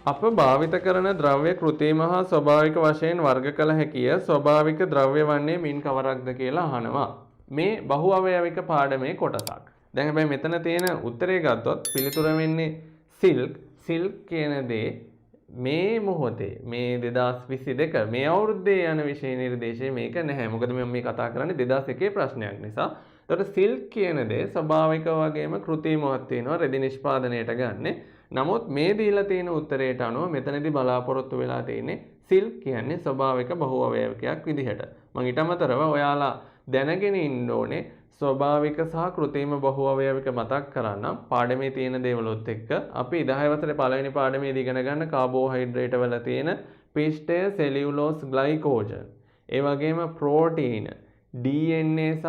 අප භාවිත කරන ද්‍රව්‍ය කෘත්‍රිම හා ස්වභාවික වශයෙන් වර්ග කළ හැකිය. ස්වභාවික ද්‍රව්‍ය වන්නේ මින් කවරක්ද කියලා අහනවා. මේ බහු අවයවික පාඩමේ කොටසක්. දැන් හැබැයි මෙතන තියෙන උත්තරේ ගත්තොත් පිළිතුර වෙන්නේ සිල්ක්. සිල්ක් කියන දේ මේ මොහොතේ මේ 2022 මේ අවුරුද්දේ යන විෂය නිර්දේශයේ මේක නැහැ. මොකද මම මේ කතා කරන්නේ 2001 ප්‍රශ්නයක් නිසා. එතකොට සිල්ක් කියන දේ ස්වභාවික වගේම කෘත්‍රිමවත් වෙනවා රෙදි නිෂ්පාදනයට ගන්න. නමුත් මේ දීලා තියෙන උත්තරයට අනුව මෙතනදී බලාපොරොත්තු වෙලා තියෙන්නේ සිල්ක් කියන්නේ ස්වභාවික බහු අවයවකයක් විදිහට. මම ඊට අමතරව ඔයාලා දැනගෙන ඉන්න ඕනේ ස්වභාවික සහ කෘත්‍රිම බහු අවයවික මතක් කරන්නම් පාඩමේ තියෙන දේවලුත් එක්ක අපි 10 වසරේ පළවෙනි පාඩමේදී ඉගෙන ගන්න කාබෝහයිඩ්‍රේට් වල තියෙන පිෂ්ඨය සෙලියුලෝස් ග්ලයිකෝජන් ඒ වගේම ප්‍රෝටීන DNA සහ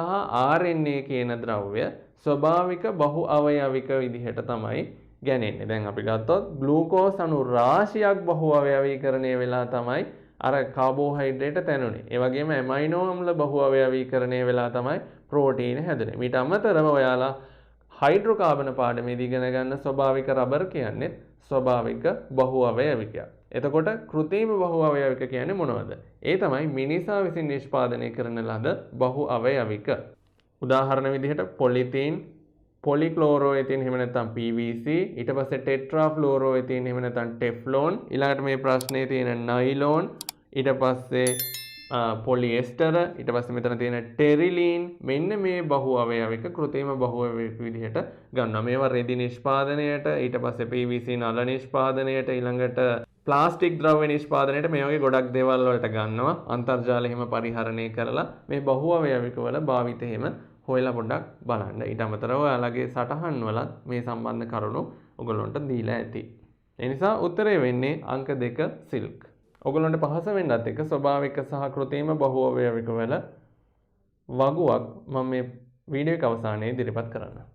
RNA කියන ද්‍රව්‍ය ස්වභාවික බහු අවයවික විදිහට තමයි ගණන්නේ. දැන් අපි ගත්තොත් ග්ලූකෝස් අණු රාශියක් බහු අවයවීකරණය වෙලා තමයි අර කාබෝහයිඩ්‍රේට් තැනුනේ. ඒ වගේම ඇමයිනෝ අම්ල බහු අවයවීකරණය වෙලා තමයි ප්‍රෝටීන හැදුනේ. ඊට අමතරව ඔයාලා හයිඩ්‍රෝකාබන පාඩමේදී ඉගෙන ගන්න ස්වභාවික රබර් කියන්නේ ස්වභාවික බහු අවයවිකයක්. එතකොට කෘත්‍රිම බහු අවයවික කියන්නේ මොනවද? ඒ තමයි මිනිසා විසින් නිෂ්පාදනය කරන ලද බහු අවයවික. උදාහරණ විදිහට පොලිතීන්, පොලික්ලෝරෝඑතින් එහෙම නැත්නම් PVC, ඊට පස්සේ ටෙට්‍රාෆ්ලෝරෝඑතින් එහෙම නැත්නම් ටෙෆ්ලෝන්, ඊළඟට මේ ප්‍රශ්නේ තියෙන නයිලෝන්, ඊට පස්සේ පොලිඑස්ටර්, ඊට පස්සේ මෙතන තියෙන ටෙරිලීන්, මෙන්න මේ බහු අවයවික කෘත්‍රිම බහු අවයවික විදිහට ගන්නවා. මේවා රෙදි නිෂ්පාදනයට, ඊට පස්සේ PVC නල නිෂ්පාදනයට, ඊළඟට ප්ලාස්ටික් ද්‍රව්‍ය නිෂ්පාදනයට මේ වගේ ගොඩක් දේවල් වලට ගන්නවා. අන්තර්ජාලය එහෙම පරිහරණය කරලා මේ බහු අවයවික වල භාවිත එහෙම හොයලා පොඩ්ඩක් බලන්න. ඊට අමතරව ඔයාලගේ සටහන් වලත් මේ සම්බන්ධ කරුණු ඔයගොල්ලන්ට දීලා ඇති. ඒ නිසා උත්තරේ වෙන්නේ අංක 2 සිල්ක්. ඔයගොල්ලන්ට පහස වෙන්නත් එක ස්වභාවික සහ කෘත්‍රිම බහු අවයවික වල වගුවක් මම මේ වීඩියෝ එක අවසානයේ ඉදිරිපත් කරන්නම්.